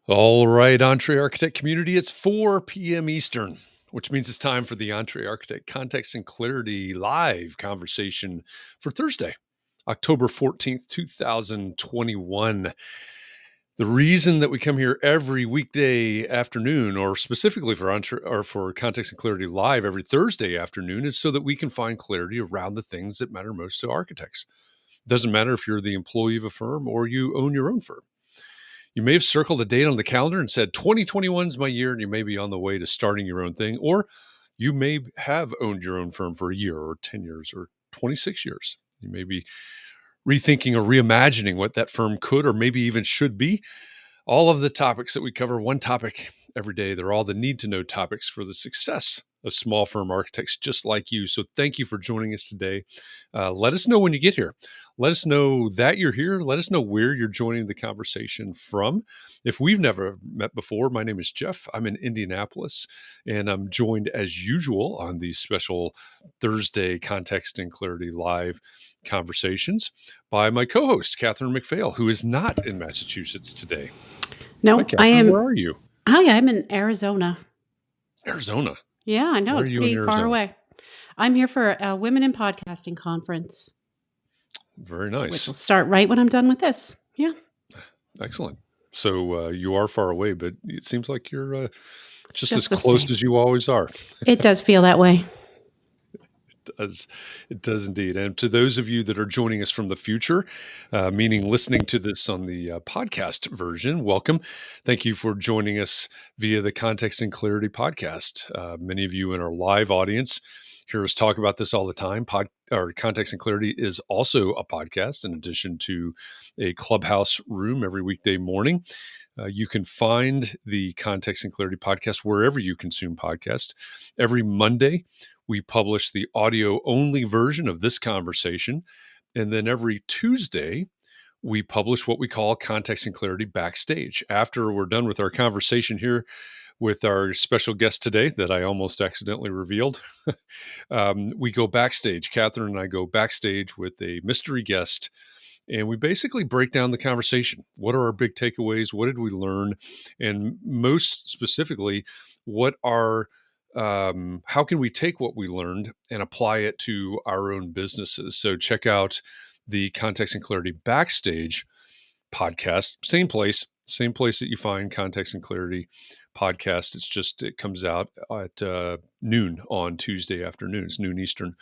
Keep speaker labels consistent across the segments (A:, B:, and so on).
A: All right, Entree Architect community, it's 4 p.m. Eastern, which means it's time for the Entree Architect Context and Clarity live conversation for Thursday, October 14th, 2021. The reason that we come here every weekday afternoon, or specifically for Context and Clarity live every Thursday afternoon, is so that we can find clarity around the things that matter most to architects. It doesn't matter if you're the employee of a firm or you own your own firm. You may have circled a date on the calendar and said 2021 is my year, and you may be on the way to starting your own thing, or you may have owned your own firm for a year or 10 years or 26 years. You may be rethinking or reimagining what that firm could or maybe even should be. All of the topics that we cover, one topic every day, they're all the need to know topics for the success of small firm architects just like you. So thank you for joining us today. Let us know when you get here. Let us know that you're here. Let us know where you're joining the conversation from. If we've never met before, my name is Jeff. I'm in Indianapolis, and I'm joined as usual on these special Thursday Context and Clarity live conversations by my co-host, Katharine MacPhail, who is not in Massachusetts today.
B: No,
A: Hi, Katharine,
B: I am.
A: Where are you?
B: Hi, I'm in Arizona.
A: Arizona.
B: Yeah, I know.
A: Where
B: It's
A: are you in
B: pretty far
A: Arizona?
B: away. I'm here for a Women in Podcasting conference,
A: Very
B: which
A: nice.
B: will start right when I'm done with this. Yeah.
A: Excellent. So you are far away, but it seems like you're just as
B: just the
A: close
B: same.
A: as you always are.
B: It does feel that way.
A: It does indeed. And to those of you that are joining us from the future, meaning listening to this on the podcast version, welcome. Thank you for joining us via the Context and Clarity podcast. Many of you in our live audience hear us talk about this all the time. Context and Clarity is also a podcast in addition to a Clubhouse room every weekday morning. You can find the Context and Clarity podcast wherever you consume podcasts. Every Monday, we publish the audio only version of this conversation. And then every Tuesday, we publish what we call Context and Clarity Backstage. After we're done with our conversation here with our special guest today that I almost accidentally revealed, we go backstage. Katharine and I go backstage with a mystery guest, and we basically break down the conversation. What are our big takeaways? What did we learn? And most specifically, how can we take what we learned and apply it to our own businesses? So check out the Context and Clarity Backstage podcast. Same place that you find Context and Clarity podcast. It comes out at noon on Tuesday afternoons, noon Eastern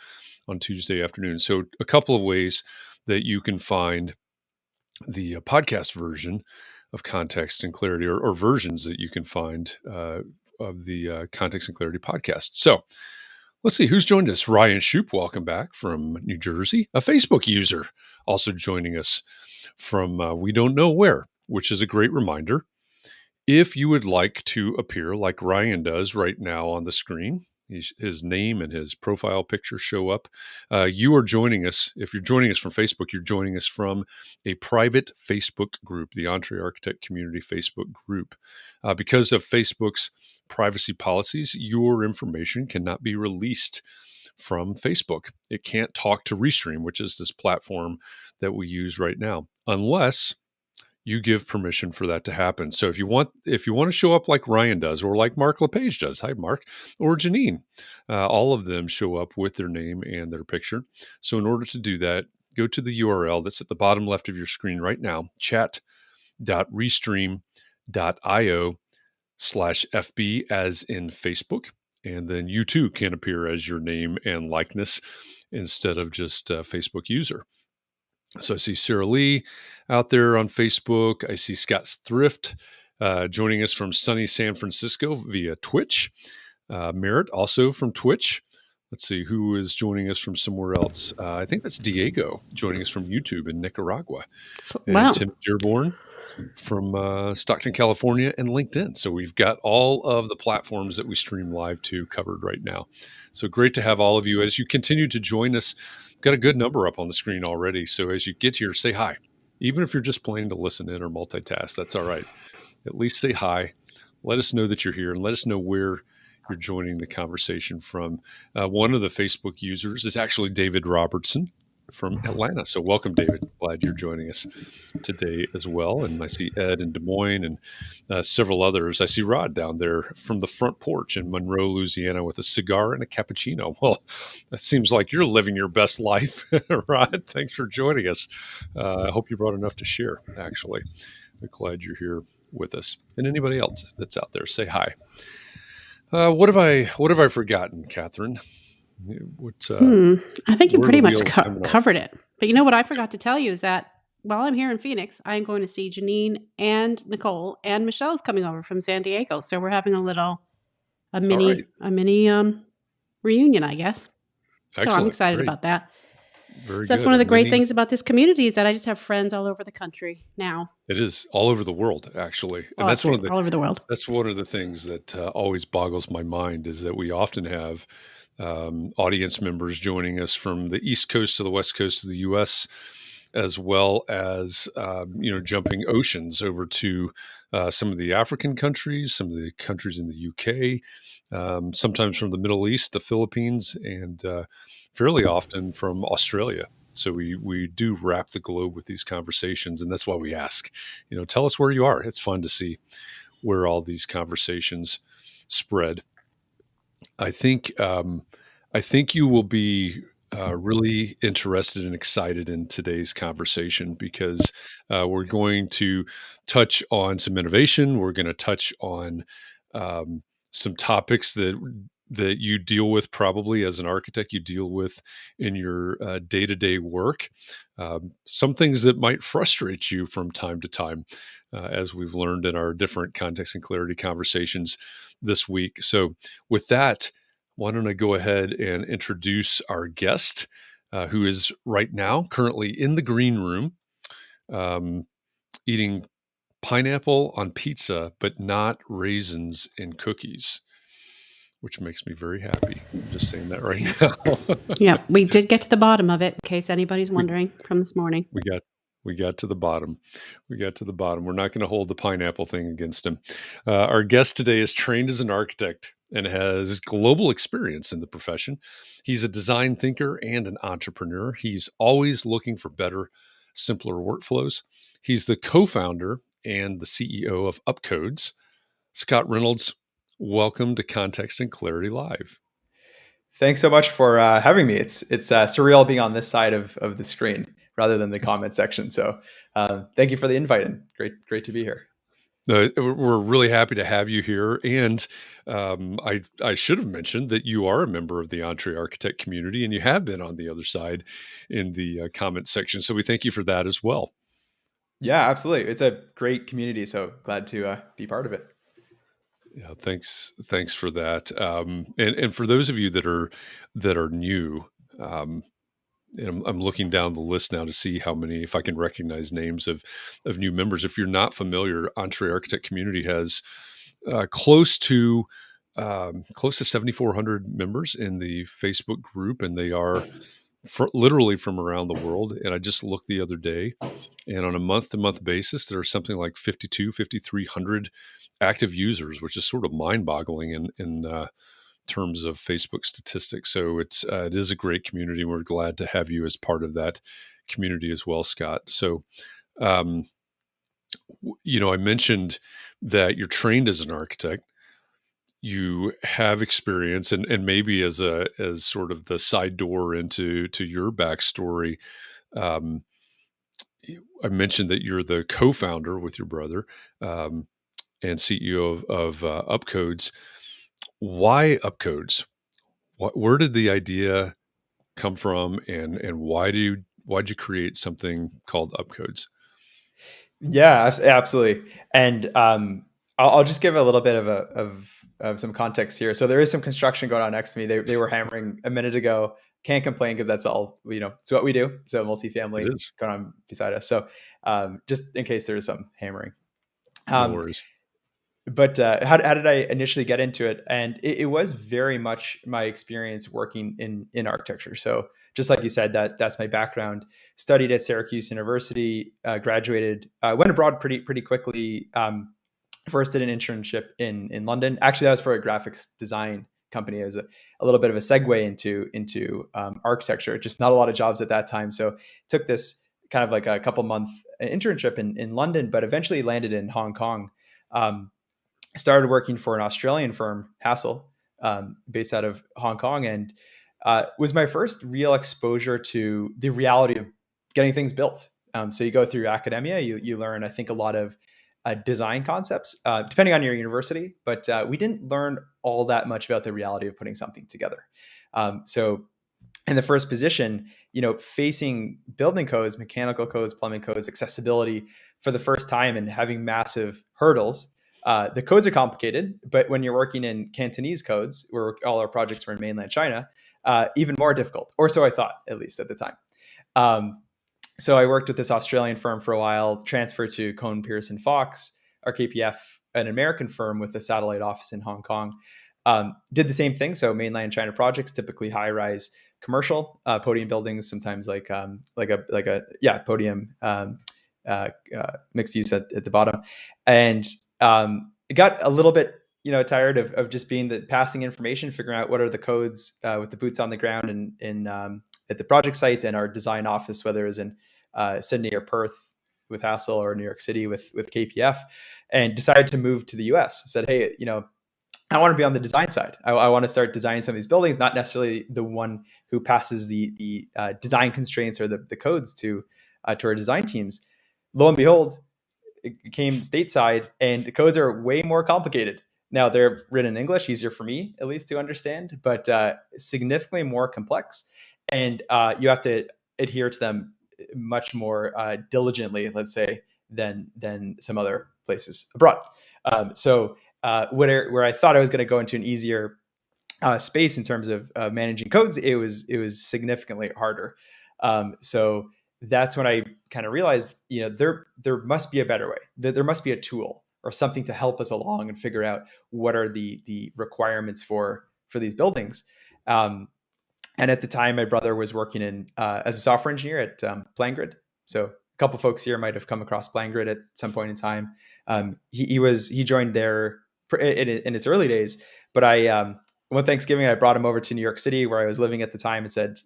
A: on Tuesday afternoon. So a couple of ways that you can find the podcast version of Context and Clarity, or versions that you can find of the Context and Clarity podcast. So let's see who's joined us. Ryan Shoup, welcome back from New Jersey, a Facebook user, also joining us from we don't know where, which is a great reminder. If you would like to appear like Ryan does right now on the screen, his name and his profile picture show up. You are joining us. If you're joining us from Facebook, you're joining us from a private Facebook group, the Entree Architect Community Facebook group. Because of Facebook's privacy policies, your information cannot be released from Facebook. It can't talk to Restream, which is this platform that we use right now, unless you give permission for that to happen. So if you want to show up like Ryan does, or like Mark LePage does, hi Mark, or Janine, all of them show up with their name and their picture. So in order to do that, go to the URL that's at the bottom left of your screen right now, chat.restream.io/FB as in Facebook. And then you too can appear as your name and likeness instead of just a Facebook user. So I see Sarah Lee out there on Facebook. I see Scott Thrift joining us from sunny San Francisco via Twitch. Merritt also from Twitch. Let's see who is joining us from somewhere else. I think that's Diego joining us from YouTube in Nicaragua.
B: Wow.
A: And Tim Dearborn from Stockton, California, and LinkedIn. So we've got all of the platforms that we stream live to covered right now. So great to have all of you. As you continue to join us, we've got a good number up on the screen already. So as you get here, say hi. Even if you're just planning to listen in or multitask, that's all right. At least say hi. Let us know that you're here, and let us know where you're joining the conversation from. One of the Facebook users is actually David Robertson. from Atlanta. So welcome, David. Glad you're joining us today as well. And I see Ed in Des Moines and several others. I see Rod down there from the front porch in Monroe, Louisiana, with a cigar and a cappuccino. Well, that seems like you're living your best life, Rod. Thanks for joining us. I hope you brought enough to share, actually. I'm glad you're here with us. And anybody else that's out there, say hi. What have I forgotten, Katharine? What
B: I think you
A: where are the
B: pretty much
A: wheels coming off?
B: covered it. But you know what I forgot to tell you is that while I'm here in Phoenix, I am going to see Janine and Nicole, and Michelle's coming over from San Diego. So we're having a
A: All
B: mini
A: right.
B: a mini reunion, I guess. So I'm
A: Excellent.
B: excited
A: Great.
B: about that.
A: Very
B: So that's
A: good.
B: one of
A: A
B: the great
A: mini.
B: things about this community is that I just have friends all over the country now.
A: It is all over the world, actually, and
B: Well, that's true. All over the world.
A: that's one of the things that always boggles my mind is that we often have audience members joining us from the East Coast to the West Coast of the U.S., as well as jumping oceans over to some of the African countries, some of the countries in the UK, sometimes from the Middle East, the Philippines, and fairly often from Australia. So we do wrap the globe with these conversations, and that's why we ask, tell us where you are. It's fun to see where all these conversations spread. I think I think you will be really interested and excited in today's conversation because we're going to touch on some innovation. We're going to touch on some topics that you deal with probably as an architect. You deal with in your day-to-day work. Some things that might frustrate you from time to time, as we've learned in our different context and clarity conversations this week. So, with that, why don't I go ahead and introduce our guest, who is right now currently in the green room, um, eating pineapple on pizza, but not raisins in cookies, which makes me very happy. I'm just saying that right now.
B: Yeah, we did get to the bottom of it, in case anybody's
A: we,
B: wondering from this morning.
A: we got to the bottom. We got to the bottom. We're not going to hold the pineapple thing against him. Our guest today is trained as an architect and has global experience in the profession. He's a design thinker and an entrepreneur. He's always looking for better, simpler workflows. He's the co-founder and the CEO of UpCodes. Scott Reynolds, welcome to Context and Clarity Live.
C: Thanks so much for having me. It's surreal being on this side of the screen rather than the comment section. So thank you for the invite, and great to be here.
A: We're really happy to have you here. And I should have mentioned that you are a member of the Entree Architect community, and you have been on the other side in the comment section. So we thank you for that as well.
C: Yeah, absolutely. It's a great community. So glad to be part of it.
A: Yeah, thanks for that. And for those of you that are new, and I'm looking down the list now to see how many, if I can recognize names of new members. If you're not familiar, Entree Architect Community has close to 7,400 members in the Facebook group, and they are literally from around the world. And I just looked the other day, and on a month-to-month basis, there are something like 5,300 active users, which is sort of mind-boggling in terms of Facebook statistics. So it is a great community. We're glad to have you as part of that community as well, Scott. So, I mentioned that you're trained as an architect. You have experience, and maybe as sort of the side door into your backstory. I mentioned that you're the co-founder with your brother and CEO of UpCodes. Why UpCodes? Where did the idea come from, and why'd you create something called UpCodes?
C: Yeah, absolutely. And I'll just give a little bit of some context here. So there is some construction going on next to me. They were hammering a minute ago. Can't complain because that's all, it's what we do. So multifamily going on beside us. So just in case there is some hammering.
A: No worries.
C: But how did I initially get into it? And it was very much my experience working in architecture. So just like you said, that's my background. Studied at Syracuse University, graduated, went abroad pretty quickly. First did an internship in London. Actually, that was for a graphics design company. It was a little bit of a segue into architecture. Just not a lot of jobs at that time. So took this kind of like a couple month internship in London, but eventually landed in Hong Kong. Started working for an Australian firm, Hassel, based out of Hong Kong, and was my first real exposure to the reality of getting things built. So you go through academia, you learn, I think, a lot of design concepts, depending on your university, but we didn't learn all that much about the reality of putting something together. So in the first position, facing building codes, mechanical codes, plumbing codes, accessibility for the first time and having massive hurdles. The codes are complicated, but when you're working in Cantonese codes, where all our projects were in mainland China, even more difficult, or so I thought, at least at the time. So I worked with this Australian firm for a while, transferred to Cohn Pearson Fox, or KPF, an American firm with a satellite office in Hong Kong. Did the same thing. So mainland China projects, typically high-rise commercial podium buildings, sometimes like a podium mixed use at the bottom, and it got a little bit tired of just being the passing information, figuring out what are the codes with the boots on the ground and at the project sites and our design office, whether it was in Sydney or Perth with Hassel or New York City with KPF, and decided to move to the US. I said, hey, I want to be on the design side. I want to start designing some of these buildings, not necessarily the one who passes the design constraints or the codes to our design teams. Lo and behold, it came stateside, and the codes are way more complicated. Now they're written in English, easier for me at least to understand, but significantly more complex, and you have to adhere to them much more diligently, let's say, than some other places abroad. Where I thought I was going to go into an easier space in terms of managing codes, it was significantly harder. So that's when I kind of realized, there must be a better way. There must be a tool or something to help us along and figure out what are the requirements for these buildings. And at the time, my brother was working in as a software engineer at PlanGrid. So a couple folks here might have come across PlanGrid at some point in time. He joined there in its early days, but one Thanksgiving, I brought him over to New York City, where I was living at the time, and said,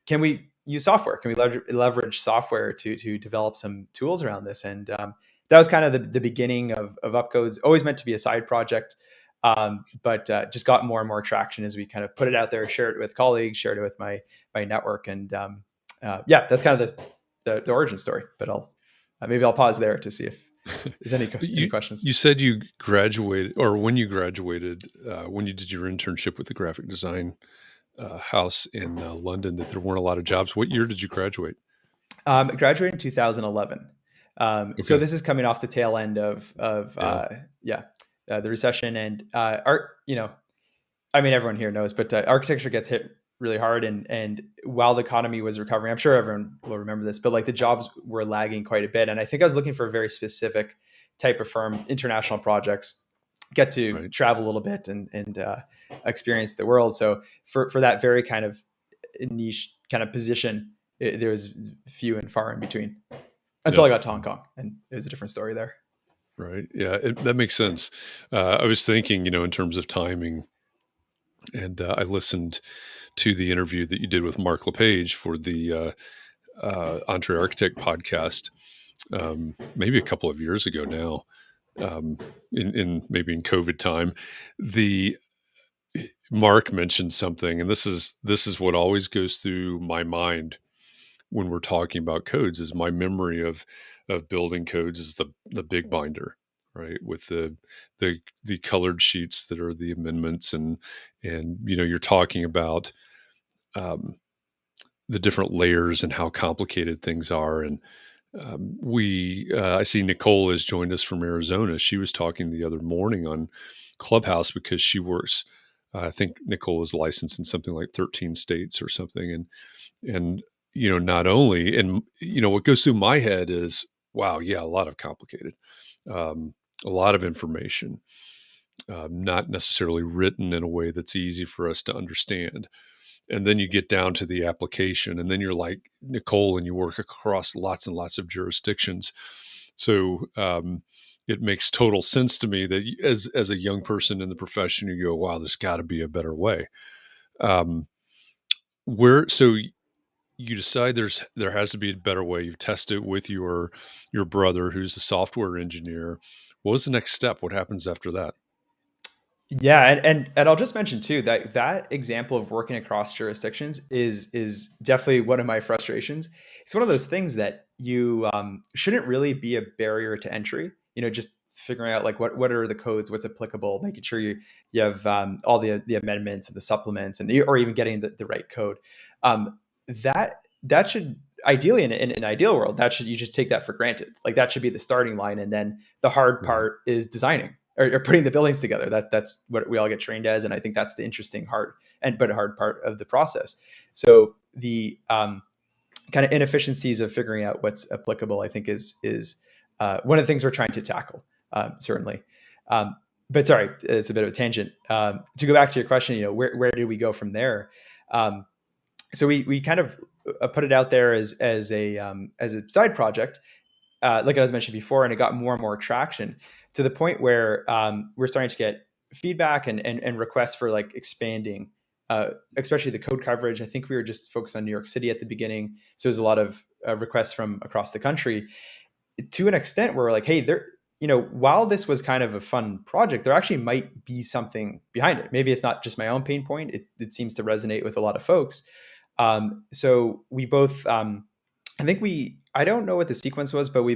C: can we use software? Can we leverage software to develop some tools around this? And that was kind of the beginning of UpCodes. Always meant to be a side project, but just got more and more traction as we kind of put it out there, shared it with colleagues, shared it with my network, and that's kind of the origin story. But maybe I'll pause there to see if there's any questions.
A: You said you graduated, or when you graduated, when you did your internship with the graphic design house in London, that there weren't a lot of jobs. What year did you graduate?
C: I graduated in 2011. Okay. So this is coming off the tail end of the recession, and everyone here knows, but architecture gets hit really hard, and while the economy was recovering, I'm sure everyone will remember this, but like the jobs were lagging quite a bit, and I think I was looking for a very specific type of firm, international projects, get to travel a little bit and experience the world. So for that very kind of niche kind of position, there was few and far in between until I got to Hong Kong, and it was a different story there.
A: Right. Yeah, that makes sense. I was thinking, in terms of timing, and I listened to the interview that you did with Mark LePage for the Entre Architect podcast, maybe a couple of years ago now, in COVID time. The Mark mentioned something, and this is what always goes through my mind when we're talking about codes. Is my memory of building codes is the big binder, right, with the colored sheets that are the amendments, and you're talking about the different layers and how complicated things are. And I see Nicole has joined us from Arizona. She was talking the other morning on Clubhouse because she works. I think Nicole is licensed in something like 13 states or something, and not only, and what goes through my head is, wow, yeah, a lot of complicated, a lot of information, not necessarily written in a way that's easy for us to understand. And then you get down to the application, and then you're like Nicole, and you work across lots and lots of jurisdictions. So it makes total sense to me that as a young person in the profession, you go, wow, there's got to be a better way. Um, where so you decide there has to be a better way. You've tested it with your brother, who's the software engineer. What was the next step? What happens after that?
C: Yeah, and I'll just mention too that that example of working across jurisdictions is definitely one of my frustrations. It's one of those things that you shouldn't really be a barrier to entry. Just figuring out like what are the codes, what's applicable, making sure you have all the amendments and the supplements, or even getting the right code. That should ideally in an ideal world you just take that for granted. Like that should be the starting line, and then the hard
A: Right.
C: part is designing or putting the buildings together. That's what we all get trained as, and I think that's the interesting hard part of the process. So the kind of inefficiencies of figuring out what's applicable, I think, is one of the things we're trying to tackle, certainly. But sorry, it's a bit of a tangent. To go back to your question, where did we go from there? So we kind of put it out there as a side project, like I was mentioned before, and it got more and more traction to the point where we're starting to get feedback and requests for like expanding, especially the code coverage. I think we were just focused on New York City at the beginning, so there's a lot of requests from across the country. To an extent, where we're like, hey, while this was kind of a fun project, there actually might be something behind it. Maybe it's not just my own pain point. It seems to resonate with a lot of folks. So we both, I don't know what the sequence was, but we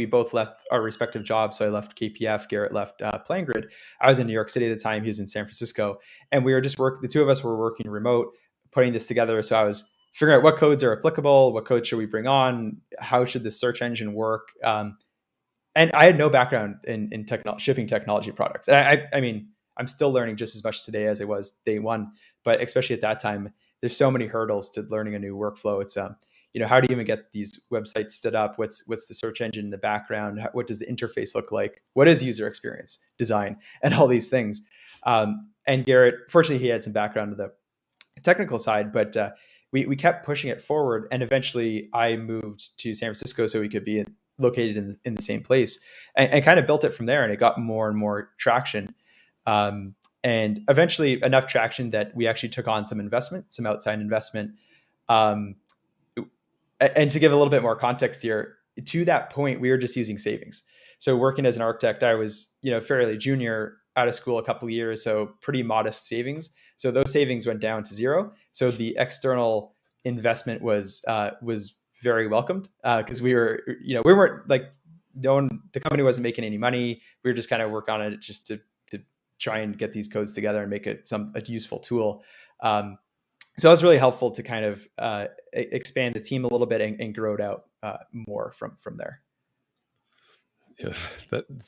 C: both left our respective jobs. So I left KPF, Garrett left PlanGrid. I was in New York City at the time. He was in San Francisco, and we were the two of us were working remote, putting this together. So I was figuring out what codes are applicable, what codes should we bring on, how should the search engine work. And I had no background in shipping technology products. And I mean, I'm still learning just as much today as I was day one, but especially at that time, there's so many hurdles to learning a new workflow. It's how do you even get these websites stood up? What's the search engine in the background? What does the interface look like? What is user experience design and all these things? And Garrett, fortunately, he had some background to the technical side, but we kept pushing it forward. And eventually I moved to San Francisco so we could be located in the same place, and kind of built it from there. And it got more and more traction. And eventually enough traction that we actually took on some outside investment. And to give a little bit more context here, to that point, we were just using savings. So working as an architect, I was, fairly junior, out of school a couple of years, so pretty modest savings. So those savings went down to zero. So the external investment was very welcomed, because we weren't like, the company wasn't making any money. We were just kind of work on it just to try and get these codes together and make it a useful tool. So it was really helpful to kind of expand the team a little bit and grow it out more from there.
A: Yeah,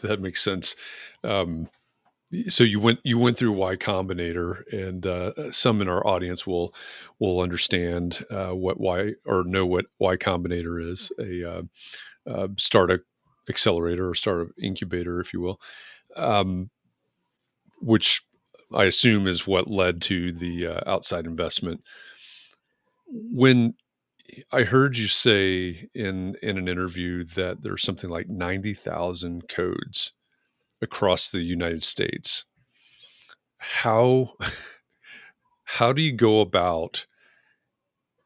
A: that makes sense. So you went through Y Combinator, and some in our audience will understand what know what Y Combinator is, a startup accelerator or startup incubator, if you will, which I assume is what led to the outside investment. When I heard you say in an interview that there's something like 90,000 codes across the United States, how do you go about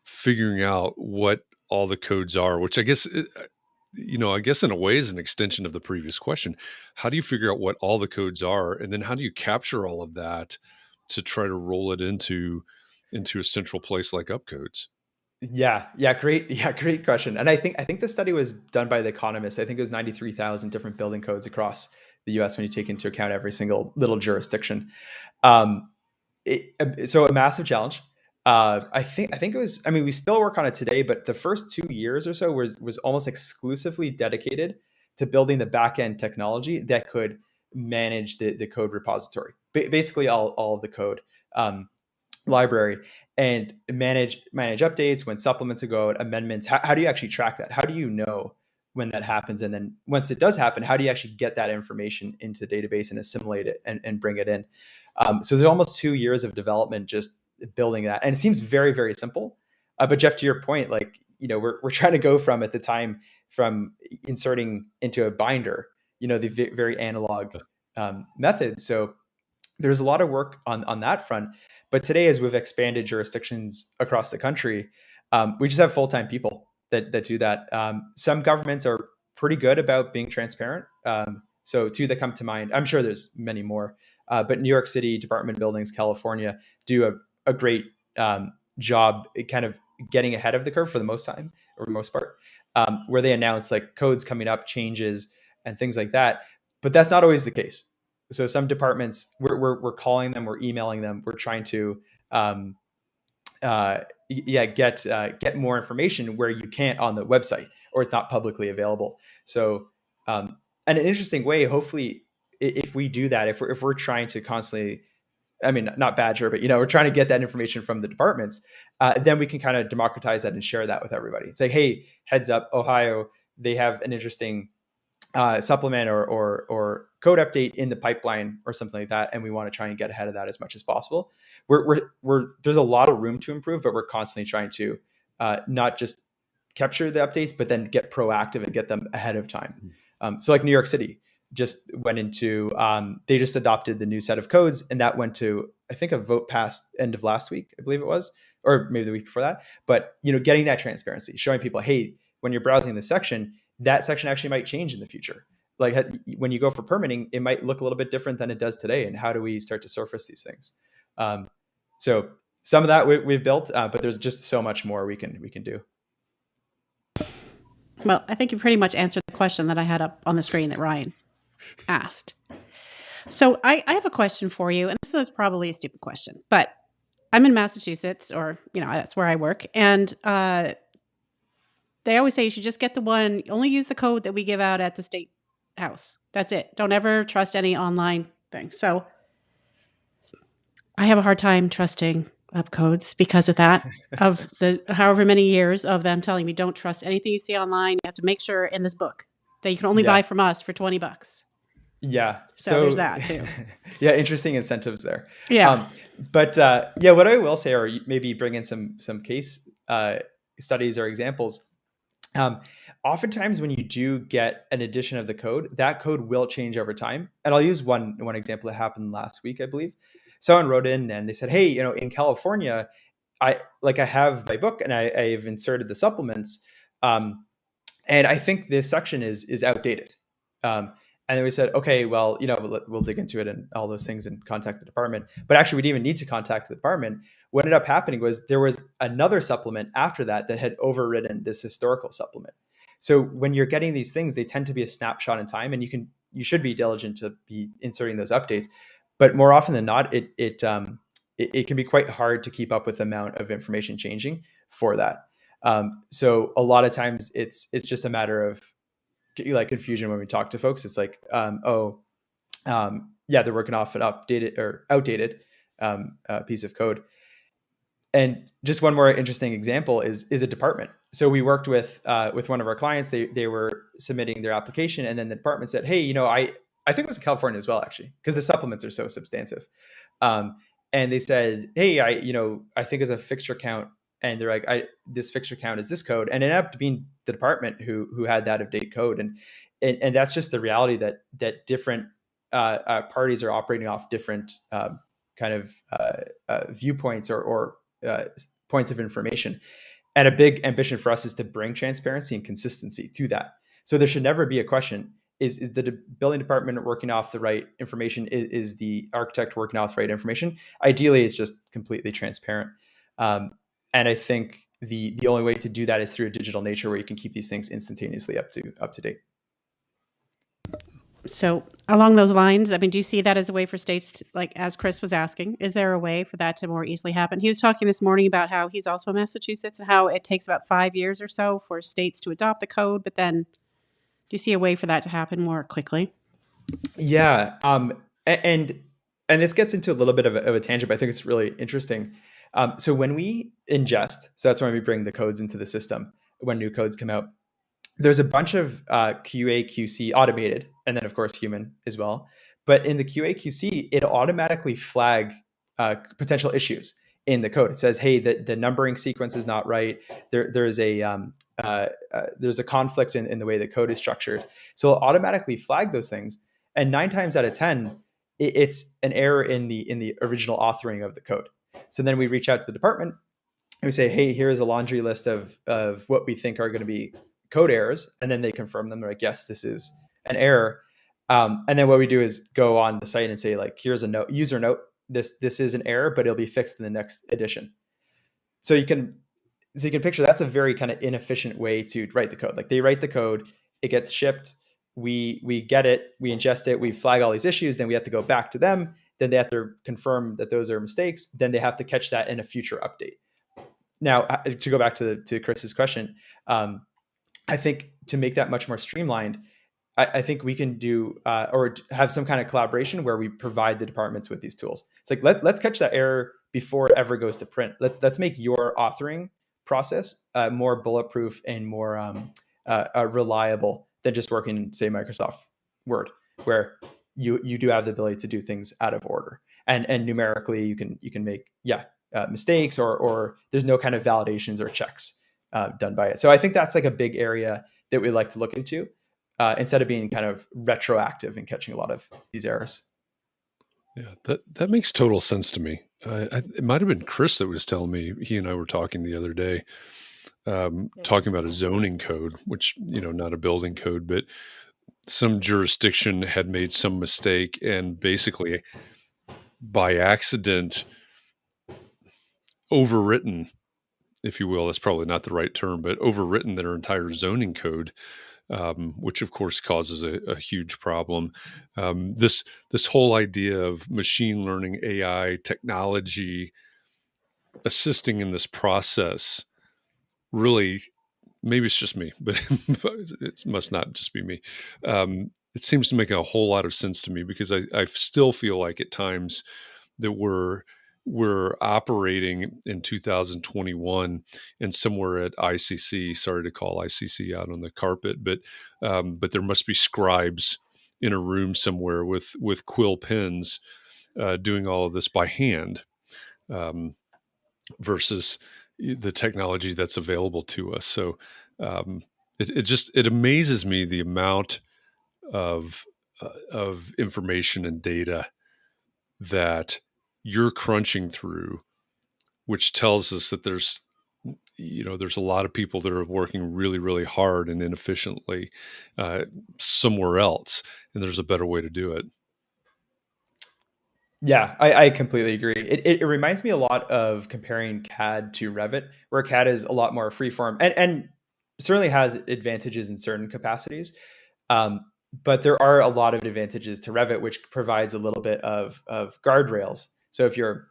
A: figuring out what all the codes are? Which I guess, I guess in a way is an extension of the previous question. How do you figure out what all the codes are, and then how do you capture all of that to try to roll it into a central place like UpCodes?
C: Great question. And I think the study was done by The Economist. I think it was 93,000 different building codes across the US when you take into account every single little jurisdiction. So a massive challenge. I think it was, I mean, we still work on it today, but the first 2 years or so was almost exclusively dedicated to building the backend technology that could manage the code repository, basically all of the code library, and manage updates, when supplements will go out, amendments. How do you actually track that? How do you know when that happens? And then once it does happen, how do you actually get that information into the database and assimilate it and bring it in? So there's almost 2 years of development just building that. And it seems very, very simple. But Jeff, to your point, like, we're trying to go from, at the time, from inserting into a binder the very analog method. So there's a lot of work on that front. But today, as we've expanded jurisdictions across the country, we just have full-time people that do that. Some governments are pretty good about being transparent. So two that come to mind, I'm sure there's many more, but New York City, Department of Buildings, California do a great job kind of getting ahead of the curve for the most part, where they announce like codes coming up, changes, and things like that. But that's not always the case. So some departments, we're calling them, we're emailing them, we're trying to get more information where you can't on the website or it's not publicly available. So and an interesting way, hopefully, if we do that, if we're trying to constantly, I mean, not badger, but we're trying to get that information from the departments, then we can kind of democratize that and share that with everybody. It's like, hey, heads up, Ohio, they have an interesting supplement or code update in the pipeline or something like that, and we want to try and get ahead of that as much as possible. There's a lot of room to improve, but we're constantly trying to not just capture the updates, but then get proactive and get them ahead of time. So like New York City just went into, they just adopted the new set of codes, and that went to, I think, a vote passed end of last week, I believe it was, or maybe the week before that. But getting that transparency, showing people, hey, when you're browsing this section, that section actually might change in the future. Like when you go for permitting, it might look a little bit different than it does today. And how do we start to surface these things? So some of that we've built, but there's just so much more we can do.
B: Well, I think you pretty much answered the question that I had up on the screen that Ryan asked. So I have a question for you, and this is probably a stupid question, but I'm in Massachusetts, or that's where I work, and they always say you should just get the one, only use the code that we give out at the state house. That's it. Don't ever trust any online thing. So I have a hard time trusting UpCodes because of that, of the however many years of them telling me don't trust anything you see online. You have to make sure in this book that you can only buy from us for $20.
C: Yeah.
B: So there's that too.
C: Yeah, interesting incentives there.
B: Yeah.
C: But what I will say, or maybe bring in some case studies or examples. Oftentimes when you do get an addition of the code, that code will change over time. And I'll use one example that happened last week, I believe. Someone wrote in and they said, hey, in California, I have my book and I've inserted the supplements. And I think this section is outdated. And then we said, okay, well, we'll dig into it and all those things and contact the department. But actually, we didn't even need to contact the department. What ended up happening was there was another supplement after that had overridden this historical supplement. So when you're getting these things, they tend to be a snapshot in time, and you should be diligent to be inserting those updates. But more often than not, it can be quite hard to keep up with the amount of information changing for that. So a lot of times it's just a matter of confusion when we talk to folks. It's like, they're working off an updated or outdated piece of code. And just one more interesting example is a department. So we worked with one of our clients. They were submitting their application, and then the department said, hey, I think it was in California as well, actually, because the supplements are so substantive. And they said, hey, I think it's a fixture count. And they're like, this fixture count is this code. And it ended up being the department who had that update code. And that's just the reality that different parties are operating off different kind of viewpoints or points of information. And a big ambition for us is to bring transparency and consistency to that. So there should never be a question. Is the building department working off the right information? Is the architect working off the right information? Ideally, it's just completely transparent. And I think the only way to do that is through a digital nature where you can keep these things instantaneously up to date.
B: So along those lines, do you see that as a way for states to, like, as Chris was asking, is there a way for that to more easily happen? He was talking this morning about how he's also in Massachusetts and how it takes about 5 years or so for states to adopt the code. But then do you see a way for that to happen more quickly?
C: Yeah. And this gets into a little bit of a tangent, but I think it's really interesting. So when we ingest, so that's when we bring the codes into the system, when new codes come out, there's a bunch of QA, QC automated, and then of course human as well. But in the QA, QC, it automatically flag potential issues in the code. It says, hey, the numbering sequence is not right. There's a conflict in the way the code is structured. So it'll automatically flag those things. And 9 times out of 10, it's an error in the original authoring of the code. So then we reach out to the department and we say, hey, here's a laundry list of what we think are going to be code errors. And then they confirm them. They're like, yes, this is an error. And then what we do is go on the site and say, like, here's a note, user note. This is an error, but it'll be fixed in the next edition. So you can picture that's a very kind of inefficient way to write the code. Like, they write the code, it gets shipped, we get it, we ingest it, we flag all these issues, then we have to go back to them, then they have to confirm that those are mistakes, then they have to catch that in a future update. Now, to go back to Chris's question, I think to make that much more streamlined, I think we can do or have some kind of collaboration where we provide the departments with these tools. It's like, let's catch that error before it ever goes to print. Let's make your authoring process more bulletproof and more reliable than just working in, say, Microsoft Word, where you do have the ability to do things out of order. And numerically, you can make mistakes or there's no kind of validations or checks done by it. So I think that's like a big area that we like to look into. Instead of being kind of retroactive and catching a lot of these errors.
A: Yeah, that makes total sense to me. It might have been Chris that was telling me, he and I were talking the other day, talking about a zoning code, which, not a building code, but some jurisdiction had made some mistake and basically by accident overwritten, if you will, that's probably not the right term, but overwritten their entire zoning code. Which of course causes a huge problem. This whole idea of machine learning, AI technology assisting in this process, really, maybe it's just me, but it must not just be me. It seems to make a whole lot of sense to me because I still feel like at times that we're operating in 2021 and somewhere at ICC, sorry to call ICC out on the carpet, but there must be scribes in a room somewhere with quill pens doing all of this by hand versus the technology that's available to us. So it amazes me the amount of information and data that you're crunching through, which tells us that there's a lot of people that are working really, really hard and inefficiently somewhere else, and there's a better way to do it.
C: Yeah, I completely agree. It reminds me a lot of comparing CAD to Revit, where CAD is a lot more freeform and certainly has advantages in certain capacities. But there are a lot of advantages to Revit, which provides a little bit of guardrails. So if you're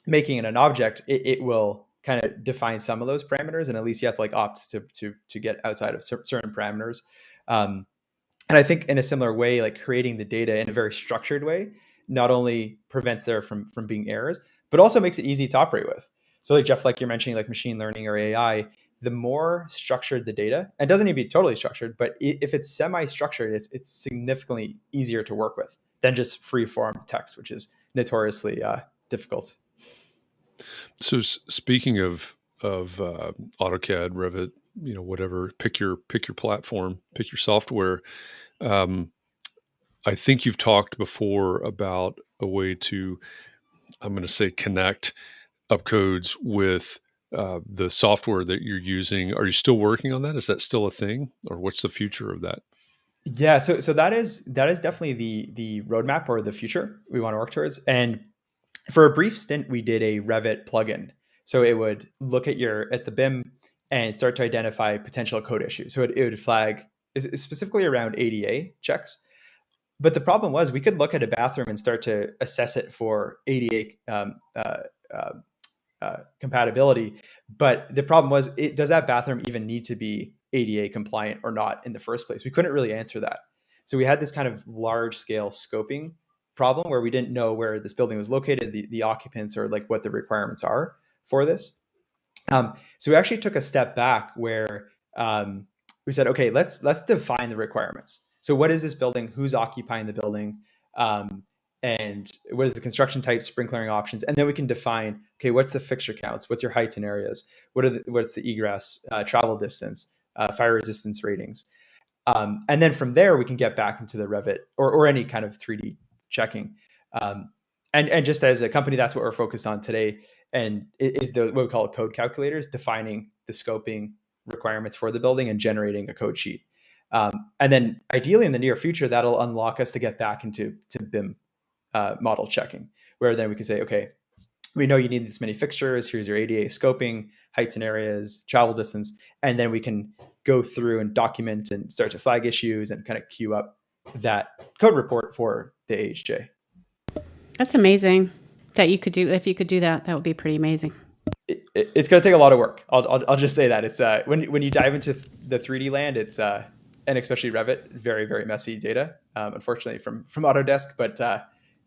C: making it an object, it will kind of define some of those parameters, and at least you have to like opt to get outside of certain parameters. And I think in a similar way, like creating the data in a very structured way not only prevents there from being errors, but also makes it easy to operate with. So like Jeff, like you're mentioning, like machine learning or AI, the more structured the data, and it doesn't need to be totally structured, but if it's semi-structured, it's significantly easier to work with than just free-form text, which is notoriously difficult.
A: So speaking of AutoCAD, Revit, whatever, pick your platform, pick your software. I think you've talked before about a way to, I'm going to say, connect UpCodes with the software that you're using. Are you still working on that? Is that still a thing, or what's the future of that?
C: Yeah, so that is definitely the roadmap or the future we want to work towards. And for a brief stint, we did a Revit plugin. So it would look at the BIM and start to identify potential code issues. So it would flag specifically around ADA checks. But the problem was we could look at a bathroom and start to assess it for ADA compatibility. But the problem was, does that bathroom even need to be ADA compliant or not in the first place? We couldn't really answer that. So we had this kind of large scale scoping problem where we didn't know where this building was located, the occupants, or like what the requirements are for this. So we actually took a step back where we said, okay, let's define the requirements. So what is this building? Who's occupying the building? and what is the construction type, sprinklering options, and then we can define, okay, what's the fixture counts, what's your heights and areas, what's the egress, travel distance, fire resistance ratings, and then from there we can get back into the Revit or any kind of 3D checking. And just as a company, that's what we're focused on today, and is what we call code calculators, defining the scoping requirements for the building and generating a code sheet. And then ideally in the near future, that'll unlock us to get back into BIM model checking, where then we can say, okay, we know you need this many fixtures. Here's your ADA scoping, heights and areas, travel distance. And then we can go through and document and start to flag issues and kind of queue up that code report for the AHJ.
B: That's amazing that you could do. If you could do that, that would be pretty amazing.
C: It's going to take a lot of work. I'll just say that it's when you dive into the 3D land, it's and especially Revit, very, very messy data. Unfortunately from Autodesk, but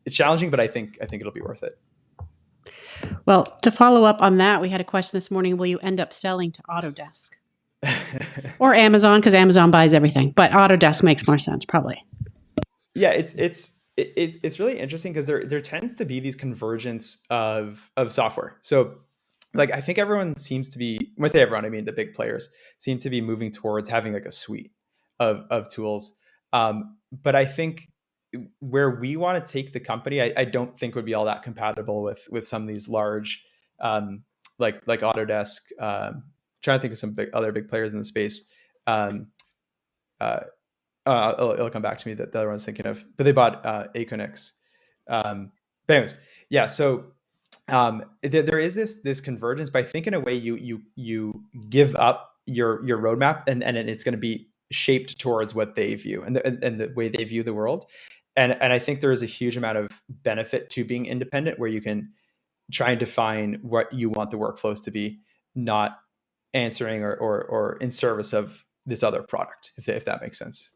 C: it's challenging. But I think it'll be worth it.
B: Well, to follow up on that, we had a question this morning. Will you end up selling to Autodesk or Amazon? Because Amazon buys everything, but Autodesk makes more sense, probably.
C: Yeah, it's really interesting because there tends to be these convergence of software. So, like, I think everyone seems to be, when I say everyone, I mean the big players, seem to be moving towards having like a suite of tools. But I think where we want to take the company, I don't think would be all that compatible with some of these large, like Autodesk. Trying to think of some other big players in the space. It'll come back to me that the other one I was thinking of, but they bought Echols. But anyways, yeah. So there is this convergence, but I think in a way you give up your roadmap and it's going to be shaped towards what they view and the way they view the world. And I think there is a huge amount of benefit to being independent, where you can try and define what you want the workflows to be, not answering or in service of this other product, if that makes sense.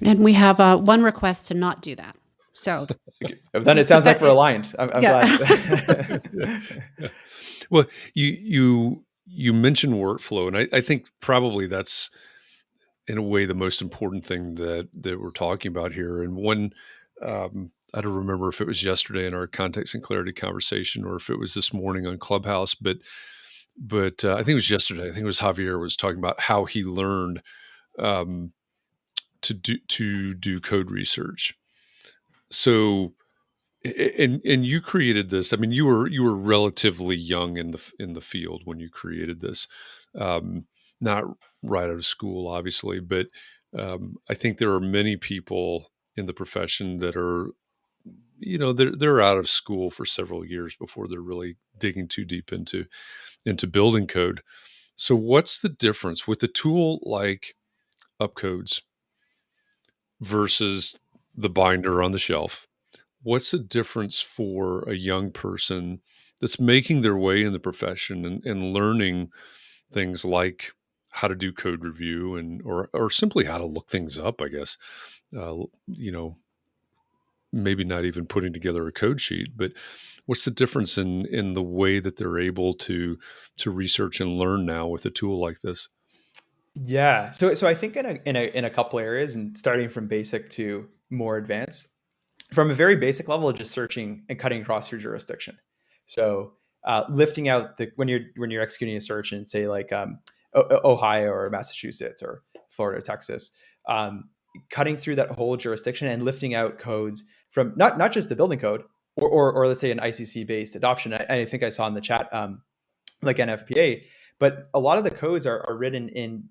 B: And we have one request to not do that. So
C: then it sounds like we're aligned. I'm glad.
A: Well, you mentioned workflow, and I think probably that's in a way the most important thing that we're talking about here. And one, I don't remember if it was yesterday in our context and clarity conversation or if it was this morning on Clubhouse, but I think it was yesterday. I think it was Javier was talking about how he learned to do code research. So, and you created this. I mean, you were relatively young in the field when you created this. Not right out of school, obviously, but I think there are many people in the profession that are, they're out of school for several years before they're really digging too deep into building code. So what's the difference with a tool like UpCodes versus the binder on the shelf? What's the difference for a young person that's making their way in the profession and learning things like how to do code review or simply how to look things up, I guess, maybe not even putting together a code sheet, but what's the difference in the way that they're able to research and learn now with a tool like this?
C: Yeah. So I think in a couple areas, and starting from basic to more advanced, from a very basic level, just searching and cutting across your jurisdiction. So lifting out when you're executing a search in, say, like Ohio or Massachusetts or Florida or Texas, cutting through that whole jurisdiction and lifting out codes from not just the building code or let's say an ICC based adoption. I think I saw in the chat like NFPA, but a lot of the codes are written in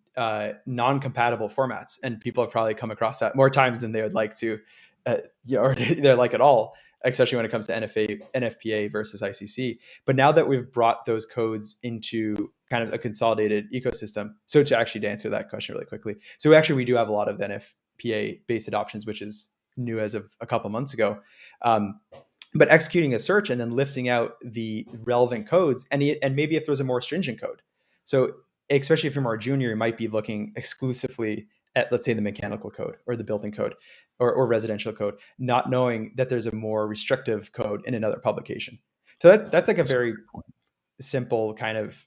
C: non-compatible formats, and people have probably come across that more times than they would like to, or they're like at all, especially when it comes to NFPA versus ICC. But now that we've brought those codes into kind of a consolidated ecosystem, so to answer that question really quickly, so actually we do have a lot of NFPA based adoptions, which is new as of a couple months ago. But executing a search and then lifting out the relevant codes, and maybe if there's a more stringent code. So especially if you're more junior, you might be looking exclusively at, let's say, the mechanical code or the building code or residential code, not knowing that there's a more restrictive code in another publication. So that's like a very simple kind of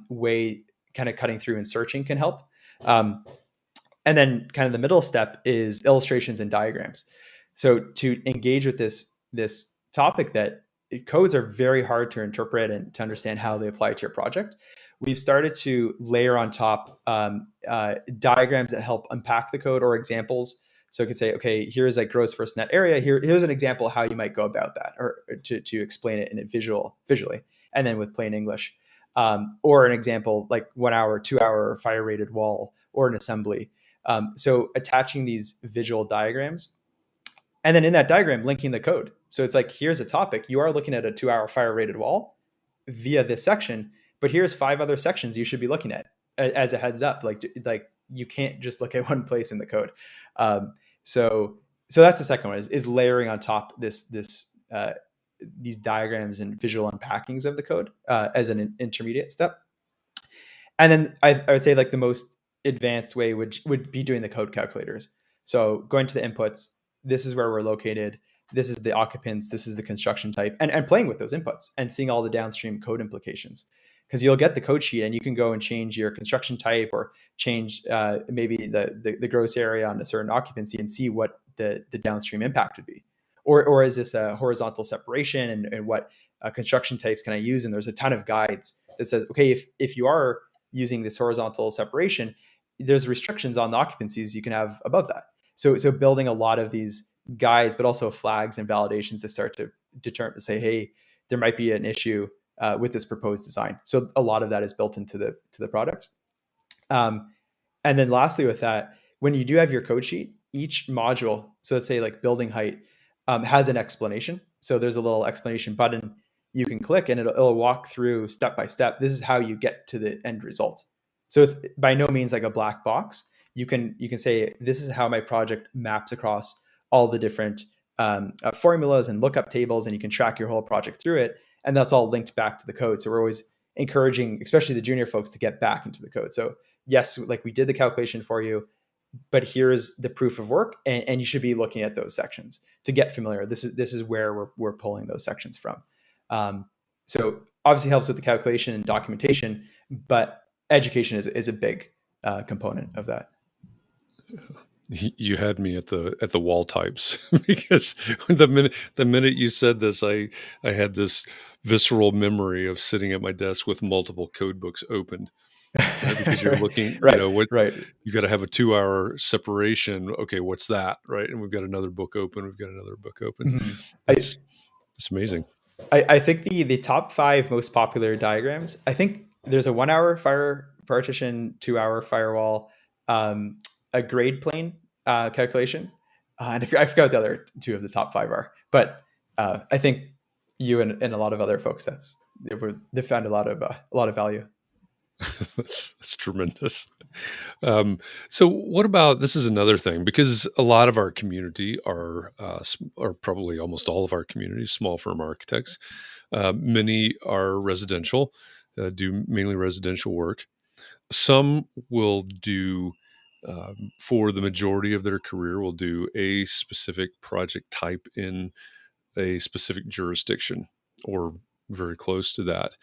C: way kind of cutting through and searching can help. And then kind of the middle step is illustrations and diagrams. So to engage with this topic that codes are very hard to interpret and to understand how they apply to your project, we've started to layer on top diagrams that help unpack the code or examples. So it could say, okay, here's like gross first net area. Here's an example of how you might go about that, or to explain it in a visually, and then with plain English. Or an example like 1 hour, 2 hour fire rated wall, or an assembly. So attaching these visual diagrams, and then in that diagram, linking the code. So it's like, here's a topic. You are looking at a 2 hour fire rated wall via this section, but here's 5 other sections you should be looking at as a heads up. Like you can't just look at one place in the code. So that's the second one is layering on top these diagrams and visual unpackings of the code as an intermediate step. And then I would say like the most advanced way would be doing the code calculators. So going to the inputs, this is where we're located, this is the occupants, this is the construction type, and playing with those inputs and seeing all the downstream code implications. Because you'll get the code sheet and you can go and change your construction type or change maybe the gross area on a certain occupancy and see what the downstream impact would be. Or is this a horizontal separation, and what construction types can I use? And there's a ton of guides that says, okay, if you are using this horizontal separation, there's restrictions on the occupancies you can have above that. So building a lot of these guides, but also flags and validations to start to determine, to say, hey, there might be an issue with this proposed design. So a lot of that is built into the product. And then lastly with that, when you do have your code sheet, each module, so let's say like building height, has an explanation. So there's a little explanation button you can click and it'll walk through step by step. This is how you get to the end result. So it's by no means like a black box. You can say, this is how my project maps across all the different formulas and lookup tables, and you can track your whole project through it. And that's all linked back to the code. So we're always encouraging, especially the junior folks, to get back into the code. So yes, like we did the calculation for you, but here's the proof of work, and you should be looking at those sections to get familiar. This is where we're pulling those sections from. So obviously helps with the calculation and documentation, but education is a big component of that.
A: You had me at the wall types because the minute you said this, I had this visceral memory of sitting at my desk with multiple code books opened. Right? Because you're looking,
C: right,
A: right. You got to have a 2 hour separation. Okay, what's that? Right. And we've got another book open.
C: Mm-hmm.
A: It's amazing.
C: I think the top 5 most popular diagrams, I think there's a 1 hour fire partition, 2 hour firewall, a grade plane calculation. And I forgot what the other 2 of the top 5 are, but I think you and a lot of other folks, they found a lot of value.
A: That's tremendous. So what about, this is another thing, because a lot of our community are probably almost all of our community, small firm architects. Many are residential, do mainly residential work. Some will do, for the majority of their career, will do a specific project type in a specific jurisdiction or very close to that.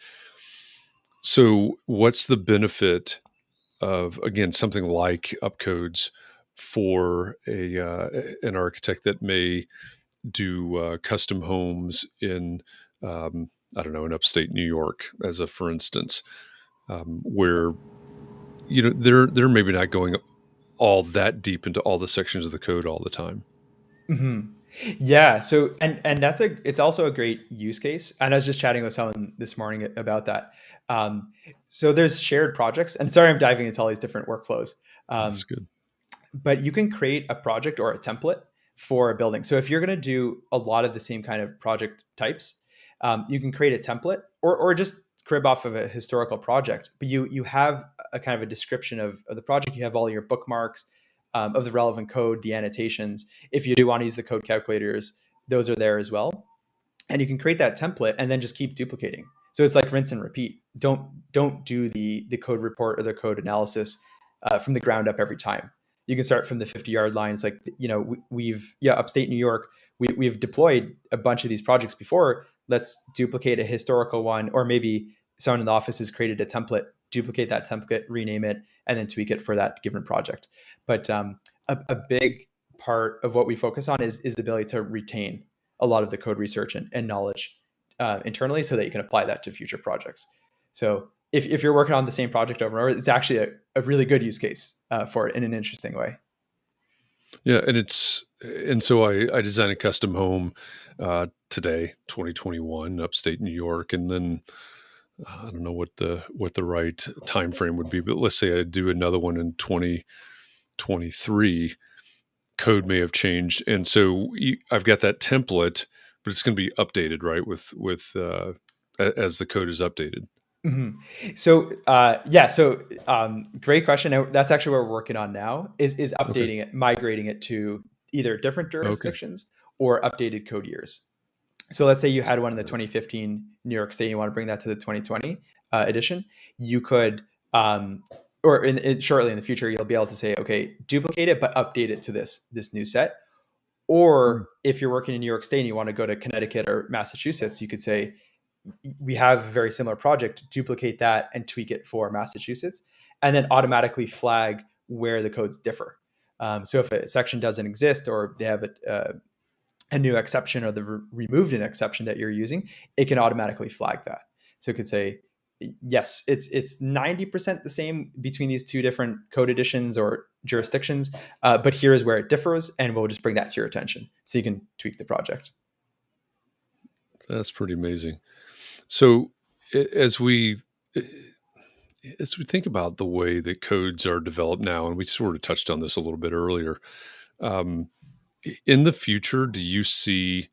A: So what's the benefit of, again, something like UpCodes for an architect that may do custom homes in, I don't know, in upstate New York, as a for instance, where they're maybe not going all that deep into all the sections of the code all the time.
C: Mm-hmm. Yeah. So, and it's also a great use case. And I was just chatting with someone this morning about that. So there's shared projects, and sorry, I'm diving into all these different workflows.
A: That's good.
C: But you can create a project or a template for a building. So if you're going to do a lot of the same kind of project types, you can create a template or just crib off of a historical project, but you have a kind of a description of the project. You have all your bookmarks of the relevant code, the annotations. If you do want to use the code calculators, those are there as well. And you can create that template and then just keep duplicating. So it's like rinse and repeat. Don't do the code report or the code analysis from the ground up every time. You can start from the 50-yard line. It's like, upstate New York, we've deployed a bunch of these projects before. Let's duplicate a historical one, or maybe someone in the office has created a template, duplicate that template, rename it, and then tweak it for that given project. But a big part of what we focus on is the ability to retain a lot of the code research and knowledge internally so that you can apply that to future projects. So if you're working on the same project over and over, it's actually a really good use case for it in an interesting way.
A: Yeah, and so I designed a custom home today, 2021, upstate New York, and then I don't know what the right time frame would be, but let's say I do another one in 2023. Code may have changed, and so I've got that template, but it's going to be updated, right? With as the code is updated.
C: Mm-hmm. So great question. And that's actually what we're working on now is updating it, migrating it to either different jurisdictions or updated code years. So let's say you had one in the 2015 New York State, and you want to bring that to the 2020 edition. You could, or shortly in the future, you'll be able to say, okay, duplicate it, but update it to this new set. Or if you're working in New York State and you want to go to Connecticut or Massachusetts, you could say, we have a very similar project, duplicate that and tweak it for Massachusetts, and then automatically flag where the codes differ. So if a section doesn't exist, or they have a new exception, or they've removed an exception that you're using, it can automatically flag that. So it could say, yes, it's 90% the same between these two different code editions or jurisdictions, but here's where it differs, and we'll just bring that to your attention so you can tweak the project.
A: That's pretty amazing. So as we think about the way that codes are developed now, and we sort of touched on this a little bit earlier, in the future, do you see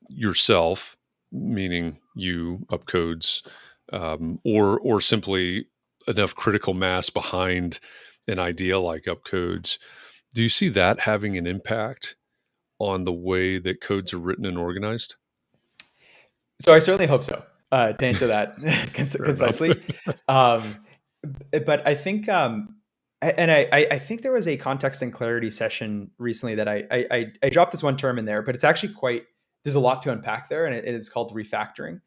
A: yourself, meaning you, UpCodes, or simply enough critical mass behind an idea like UpCodes, do you see that having an impact on the way that codes are written and organized?
C: So I certainly hope so, to answer that concisely. But I think, I think there was a context and clarity session recently that I dropped this one term in there, but it's actually there's a lot to unpack there, and it's called refactoring.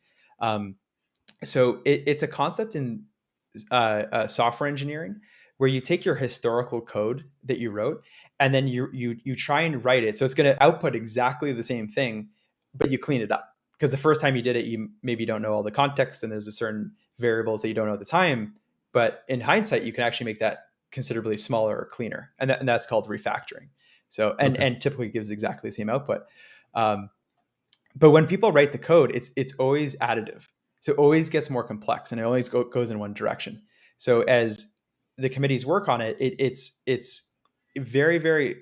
C: So it's a concept in software engineering where you take your historical code that you wrote, and then you try and write it. So it's going to output exactly the same thing, but you clean it up. Because the first time you did it, you maybe don't know all the context, and there's a certain variables that you don't know at the time. But in hindsight, you can actually make that considerably smaller or cleaner, and that's called refactoring. So and typically gives exactly the same output. But when people write the code, it's always additive, so it always gets more complex, and it always goes in one direction. So as the committees work on it, it's very, very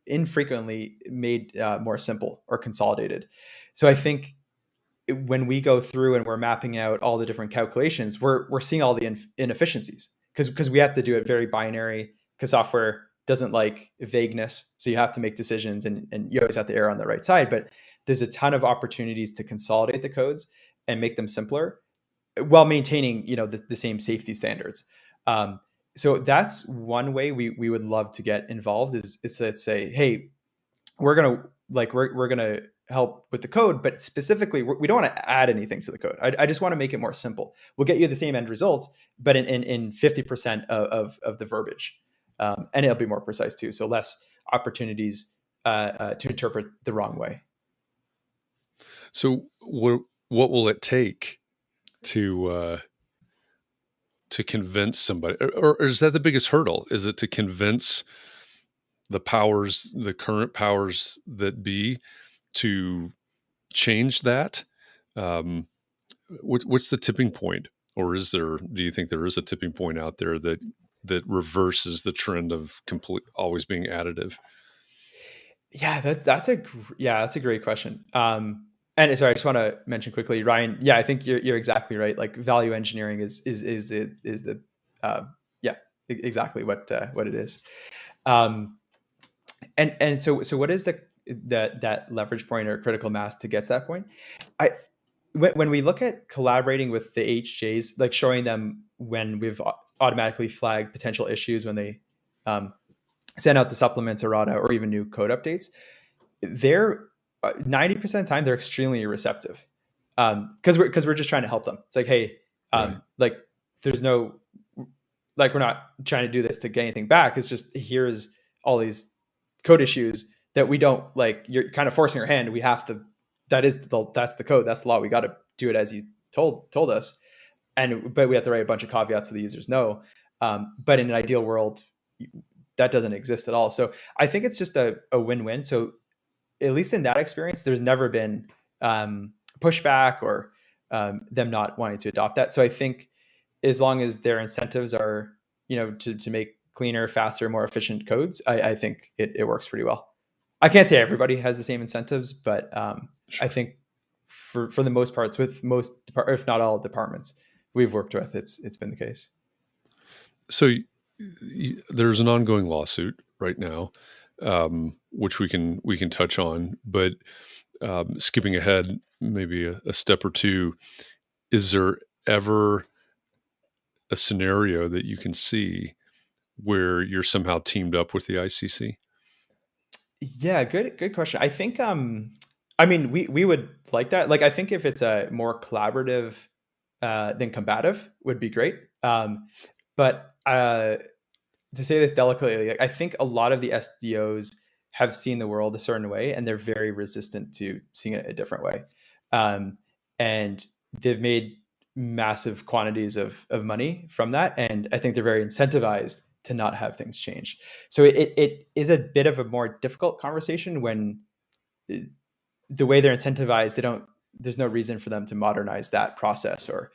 C: infrequently made more simple or consolidated. So I think when we go through and we're mapping out all the different calculations, we're seeing all the inefficiencies because we have to do it very binary, because software doesn't like vagueness. So you have to make decisions, and you always have to err on the right side. But there's a ton of opportunities to consolidate the codes and make them simpler while maintaining, the same safety standards. So that's one way we would love to get involved, is to say, hey, we're gonna help with the code, but specifically, we don't want to add anything to the code. I just want to make it more simple. We'll get you the same end results, but in 50% of the verbiage, and it'll be more precise too. So less opportunities to interpret the wrong way.
A: So what will it take to convince somebody, or is that the biggest hurdle? Is it to convince the current powers that be, to change that? What's the tipping point, or do you think there is a tipping point out there that reverses the trend of always being additive?
C: Yeah, that's a great question. And sorry, I just want to mention quickly, Ryan. Yeah, I think you're exactly right. Like, value engineering is exactly what it is. And so what is that leverage point or critical mass to get to that point? When we look at collaborating with the HJs, like showing them when we've automatically flagged potential issues when they send out the supplements, errata, or even new code updates, they're 90% of the time they're extremely receptive, because we're just trying to help them. It's like, hey, like, there's no, like, we're not trying to do this to get anything back. It's just, here's all these code issues that we don't like, you're kind of forcing our hand. We have to, that's the code, that's the law. We got to do it as you told us. But we have to write a bunch of caveats so the users know. But in an ideal world, that doesn't exist at all. So I think it's just a win-win. So at least in that experience, there's never been pushback or them not wanting to adopt that. So I think as long as their incentives are, to make cleaner, faster, more efficient codes, I think it works pretty well. I can't say everybody has the same incentives, but
A: Sure.
C: I think for the most parts, with most, if not all departments we've worked with, it's been the case.
A: So there's an ongoing lawsuit right now, which we can touch on, but skipping ahead maybe a step or two, is there ever a scenario that you can see where you're somehow teamed up with the ICC?
C: Yeah, good question. I think I mean we would like that. Like I think if it's a more collaborative than combative would be great. But to say this delicately, like, I think a lot of the SDOs have seen the world a certain way, and they're very resistant to seeing it a different way. And they've made massive quantities of money from that, and I think they're very incentivized to not have things change. So it is a bit of a more difficult conversation when the way they're incentivized, there's no reason for them to modernize that process or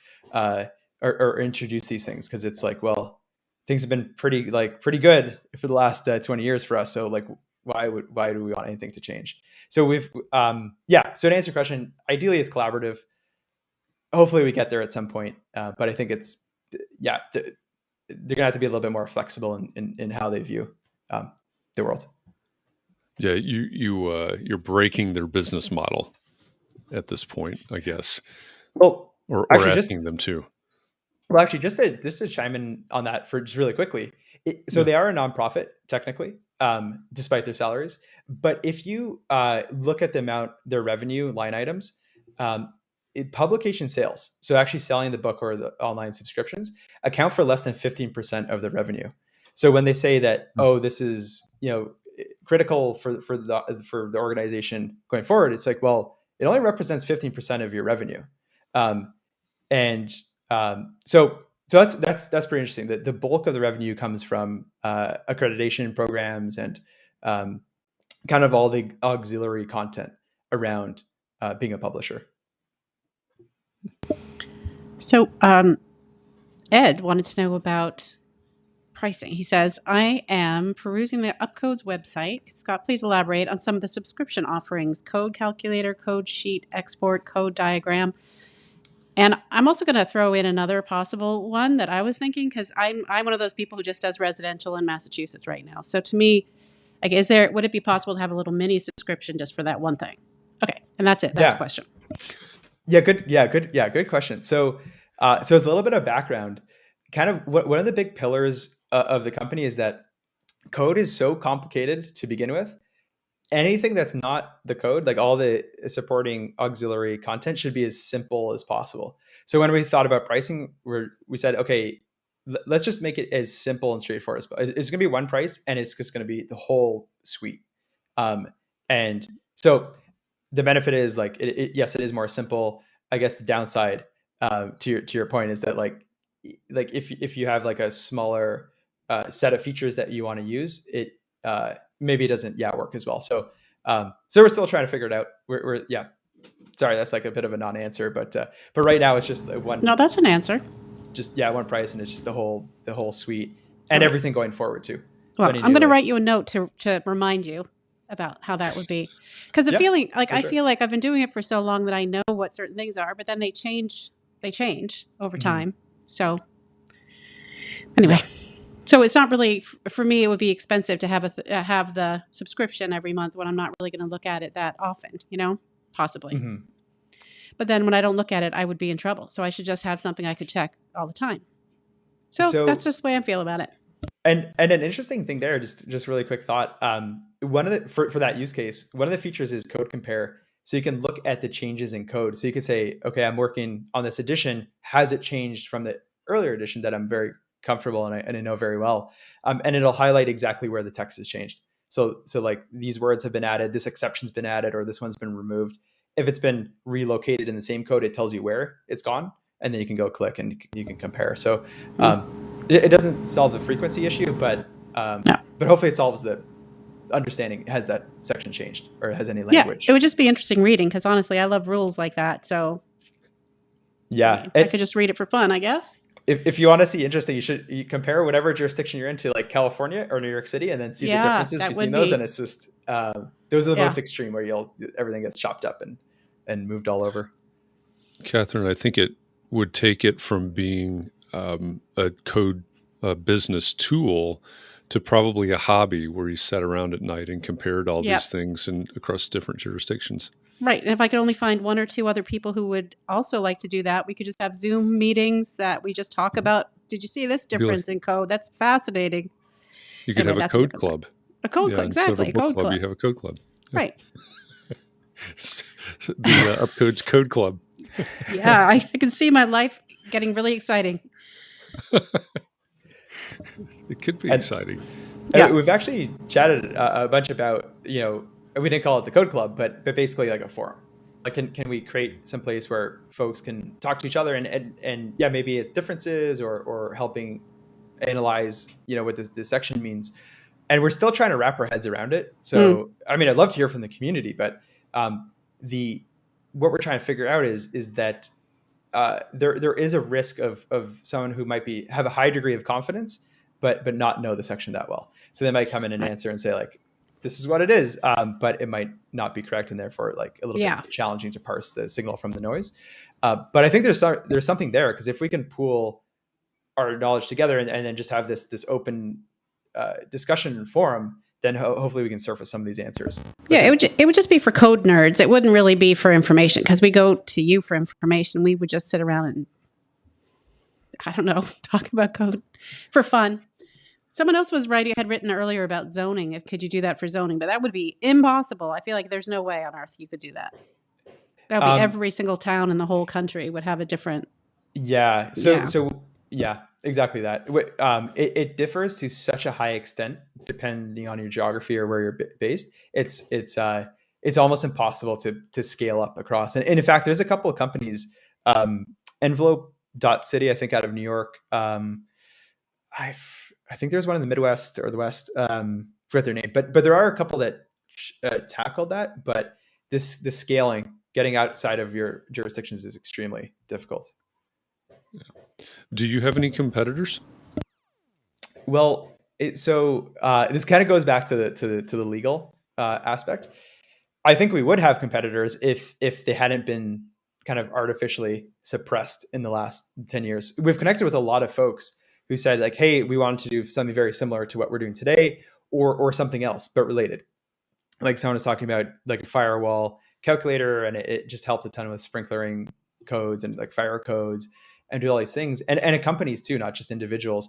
C: introduce these things, because it's like, well, things have been pretty good for the last 20 years for us. So like, why do we want anything to change? So we've so to answer your question, ideally it's collaborative. Hopefully we get there at some point, but I think it's they're gonna have to be a little bit more flexible in how they view the world.
A: Yeah, you're breaking their business model at this point, I guess.
C: Well,
A: or
C: actually,
A: asking them to.
C: Well, actually, just to chime in on that for just really quickly. They are a nonprofit technically, despite their salaries. But if you look at the amount, their revenue line items, publication sales, so actually selling the book or the online subscriptions, account for less than 15% of the revenue. So when they say that, this is critical for the organization going forward, it's like, well, it only represents 15% of your revenue, so that's pretty interesting. The bulk of the revenue comes from accreditation programs and kind of all the auxiliary content around being a publisher.
B: So Ed wanted to know about pricing. He says, I am perusing the UpCodes website. Scott, please elaborate on some of the subscription offerings: code calculator, code sheet, export, code diagram. And I'm also going to throw in another possible one that I was thinking, because I'm one of those people who just does residential in Massachusetts right now. So to me, like, would it be possible to have a little mini subscription just for that one thing? Okay, and that's it. That's the question.
C: Good question. So as a little bit of background, kind of one of the big pillars of the company is that code is so complicated to begin with. Anything that's not the code, like all the supporting auxiliary content, should be as simple as possible. So when we thought about pricing, we said, okay, let's just make it as simple and straightforward as possible. It's going to be one price, and it's just going to be the whole suite. And so the benefit is like, yes, it is more simple. I guess the downside, to your point, is that like if you have like a smaller set of features that you want to use, it maybe it doesn't work as well. So we're still trying to figure it out. We're sorry, that's like a bit of a non-answer, but right now it's just one.
B: No, that's an answer.
C: Just one price, and it's just the whole suite and everything going forward too.
B: Well, I'm going to write you a note to remind you about how that would be, because the feeling, like, I feel like I've been doing it for so long that I know what certain things are, but then they change over time. So anyway. So it's not really, for me, it would be expensive to have the subscription every month when I'm not really going to look at it that often, possibly. Mm-hmm. But then when I don't look at it, I would be in trouble. So I should just have something I could check all the time. So that's just the way I feel about it.
C: And an interesting thing there, just really quick thought. One of the for that use case, one of the features is code compare. So you can look at the changes in code. So you could say, okay, I'm working on this edition. Has it changed from the earlier edition that I'm very comfortable and I know very well? And it'll highlight exactly where the text has changed. So like these words have been added, this exception's been added, or this one's been removed. If it's been relocated in the same code, it tells you where it's gone, and then you can go click and you can compare. So it doesn't solve the frequency issue, but hopefully it solves the understanding. Has that section changed or has any language?
B: Yeah, it would just be interesting reading, because honestly, I love rules like that. So
C: yeah,
B: I could just read it for fun, I guess.
C: If you want to see interesting, you compare whatever jurisdiction you're into, like California or New York City, and then see the differences between those. And it's just those are the most extreme, where everything gets chopped up and moved all over.
A: Katharine, I think it would take it from being a code business tool to probably a hobby, where you sat around at night and compared all these things and across different jurisdictions. Right.
B: And if I could only find one or two other people who would also like to do that, we could just have Zoom meetings that we just talk about. Did you see this difference in code? That's fascinating.
A: You could have a code club.
B: A code club, exactly.
A: Instead of a book club, you have a code club.
B: Right.
A: The UpCodes Code Club.
B: Yeah, I can see my life getting really exciting.
A: It could be exciting.
C: We've actually chatted a bunch about, we didn't call it the Code Club, but basically like a forum. Like, can we create some place where folks can talk to each other and maybe it's differences or helping analyze, what this section means. And we're still trying to wrap our heads around it. So, I mean, I'd love to hear from the community, but what we're trying to figure out is that there is a risk of someone who might have a high degree of confidence, but not know the section that well. So they might come in and answer and say like, this is what it is, but it might not be correct, and therefore like a little bit challenging to parse the signal from the noise. But I think there's something there, because if we can pool our knowledge together and then just have this open discussion and forum, then hopefully we can surface some of these answers.
B: Yeah, it would just be for code nerds. It wouldn't really be for information, because we go to you for information. We would just sit around and, I don't know, talk about code for fun. Someone else had written earlier about zoning. Could you do that for zoning? But that would be impossible. I feel like there's no way on earth you could do that. That would be every single town in the whole country would have a different.
C: Yeah. So exactly that. It differs to such a high extent depending on your geography or where you're based. It's almost impossible to scale up across. And in fact, there's a couple of companies, Envelope.city, I think, out of New York. I think there's one in the Midwest or the West. Forget their name, but there are a couple that tackled that. But the scaling, getting outside of your jurisdictions, is extremely difficult.
A: Yeah. Do you have any competitors?
C: Well, this kind of goes back to the legal aspect. I think we would have competitors if they hadn't been kind of artificially suppressed in the last 10 years. We've connected with a lot of folks who said like, hey, we wanted to do something very similar to what we're doing today, or something else, but related. Like someone was talking about like a firewall calculator, and it just helped a ton with sprinklering codes and like fire codes and do all these things. And companies too, not just individuals.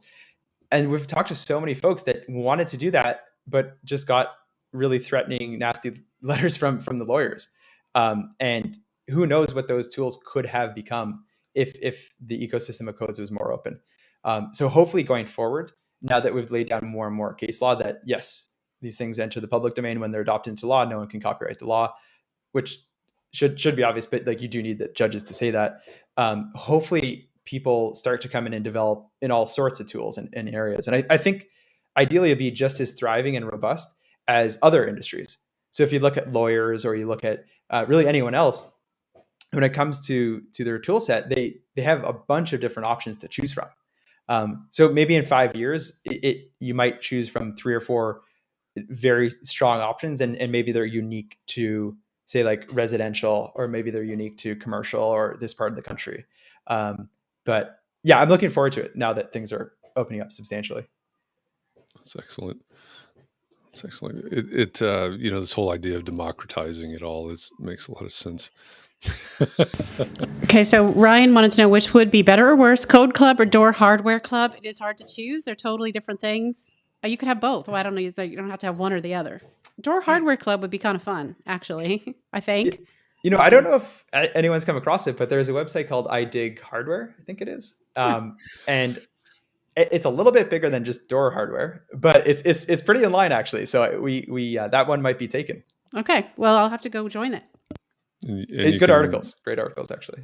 C: And we've talked to so many folks that wanted to do that, but just got really threatening, nasty letters from the lawyers. And who knows what those tools could have become if the ecosystem of codes was more open. So hopefully going forward, now that we've laid down more and more case law that yes, these things enter the public domain when they're adopted into law, no one can copyright the law, which should be obvious, but like you do need the judges to say that. Hopefully people start to come in and develop in all sorts of tools and areas. And I think ideally it'd be just as thriving and robust as other industries. So if you look at lawyers or you look at really anyone else, when it comes to their tool set, they have a bunch of different options to choose from. So maybe in 5 years, you might choose from 3 or 4 very strong options, and maybe they're unique to, say, like residential, or maybe they're unique to commercial or this part of the country. But yeah, I'm looking forward to it now that things are opening up substantially.
A: That's excellent. That's excellent. It this whole idea of democratizing it all makes a lot of sense.
B: Okay, so Ryan wanted to know which would be better or worse, Code Club or Door Hardware Club. It is hard to choose. They're totally different things. You could have both. Well, I don't know. You don't have to have one or the other. Door Hardware Club would be kind of fun, actually, I think.
C: I don't know if anyone's come across it, but there's a website called I Dig Hardware, I think it is. And it's a little bit bigger than just door hardware, but it's pretty in line actually. So we that one might be taken.
B: Okay, well, I'll have to go join it.
C: Good articles, great articles actually.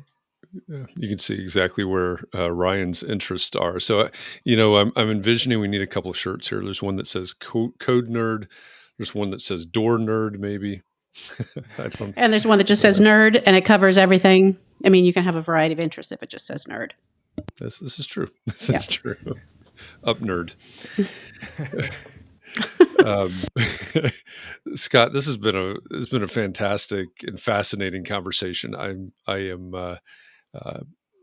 A: You can see exactly where Ryan's interests are. So, I'm envisioning we need a couple of shirts here. There's one that says code nerd. There's one that says door nerd, maybe.
B: And there's one that just says nerd, and it covers everything. I mean, you can have a variety of interests if it just says nerd.
A: This is true. This is true. Up nerd. Scott, this has been a fantastic and fascinating conversation. I am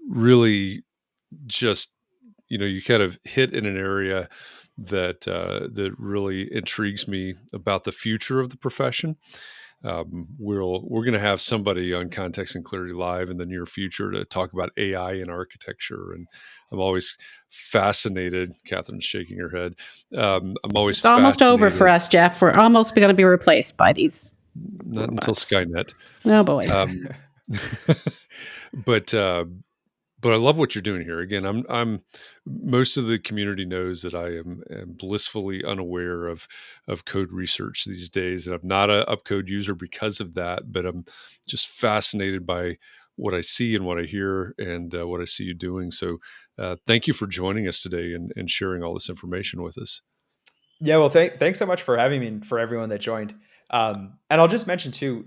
A: really just, you kind of hit in an area that really intrigues me about the future of the profession. We're going to have somebody on Context and Clarity Live in the near future to talk about AI and architecture, and I'm always fascinated. Catherine's shaking her head. It's
B: almost over for us, Jeff. We're almost going to be replaced by these.
A: Not until Skynet.
B: Oh boy.
A: But I love what you're doing here. Again, I'm most of the community knows that I am blissfully unaware of code research these days, and I'm not a UpCode user because of that. But I'm just fascinated by what I see and what I hear and what I see you doing. So thank you for joining us today and sharing all this information with us.
C: Yeah, well, thanks so much for having me and for everyone that joined. And I'll just mention too,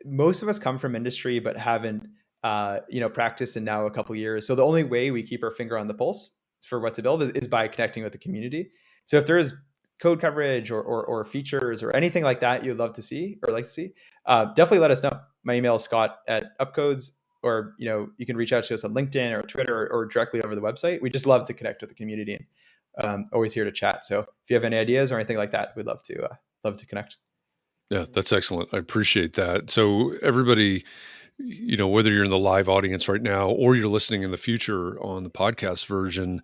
C: most of us come from industry but haven't practiced in now a couple of years. So the only way we keep our finger on the pulse for what to build is by connecting with the community. So if there is code coverage or features or anything like that you'd love to see or like to see, definitely let us know. My email is scott@UpCodes, or you can reach out to us on LinkedIn or Twitter or directly over the website. We just love to connect with the community, and always here to chat. So if you have any ideas or anything like that, we'd love to connect.
A: Yeah, that's excellent. I appreciate that. So everybody, whether you're in the live audience right now or you're listening in the future on the podcast version,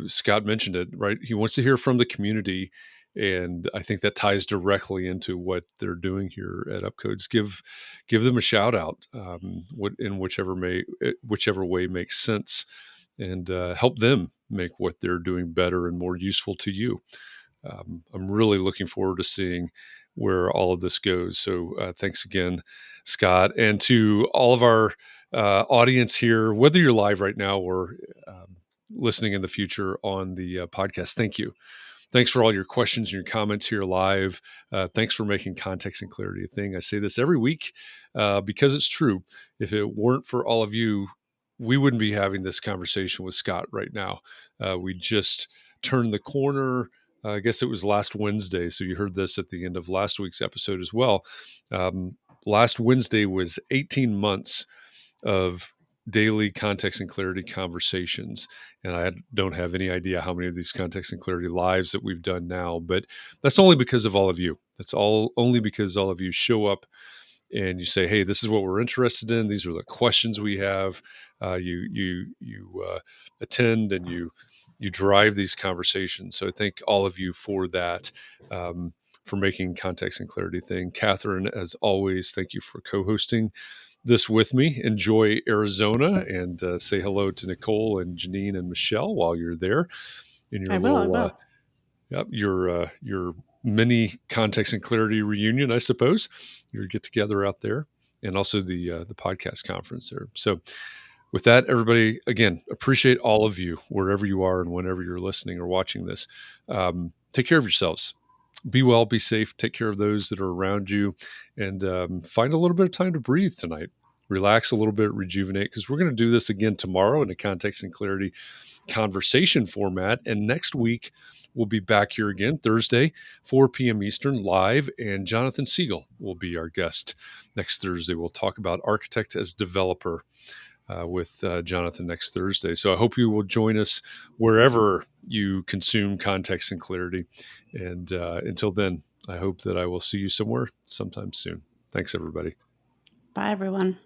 A: Scott mentioned it, right? He wants to hear from the community. And I think that ties directly into what they're doing here at UpCodes. Give them a shout out, in whichever way makes sense, and help them make what they're doing better and more useful to you. I'm really looking forward to seeing where all of this goes. So thanks again, Scott. And to all of our audience here, whether you're live right now or listening in the future on the podcast, thank you. Thanks for all your questions and your comments here live. Thanks for making Context and Clarity a thing. I say this every week because it's true. If it weren't for all of you, we wouldn't be having this conversation with Scott right now. We just turned the corner. I guess it was last Wednesday. So you heard this at the end of last week's episode as well. Last Wednesday was 18 months of daily Context and Clarity conversations. And I don't have any idea how many of these Context and Clarity lives that we've done now, but that's only because of all of you. That's only because all of you show up and you say, hey, this is what we're interested in. These are the questions we have. You attend and you drive these conversations. So I thank all of you for that, for making Context and Clarity thing. Katharine, as always, thank you for co-hosting this with me. Enjoy Arizona and say hello to Nicole and Janine and Michelle while you're there in your
B: I will.
A: Yep, your mini Context and Clarity reunion, I suppose. Your get together out there, and also the podcast conference there. So with that, everybody, again, appreciate all of you wherever you are and whenever you're listening or watching this. Take care of yourselves. Be well, be safe, take care of those that are around you, and find a little bit of time to breathe tonight. Relax a little bit, rejuvenate, because we're going to do this again tomorrow in a Context and Clarity conversation format. And next week, we'll be back here again, Thursday, 4 p.m. Eastern, live, and Jonathan Siegel will be our guest next Thursday. We'll talk about architect as developer with Jonathan next Thursday. So I hope you will join us wherever you consume Context and Clarity. And until then, I hope that I will see you somewhere sometime soon. Thanks, everybody.
B: Bye, everyone.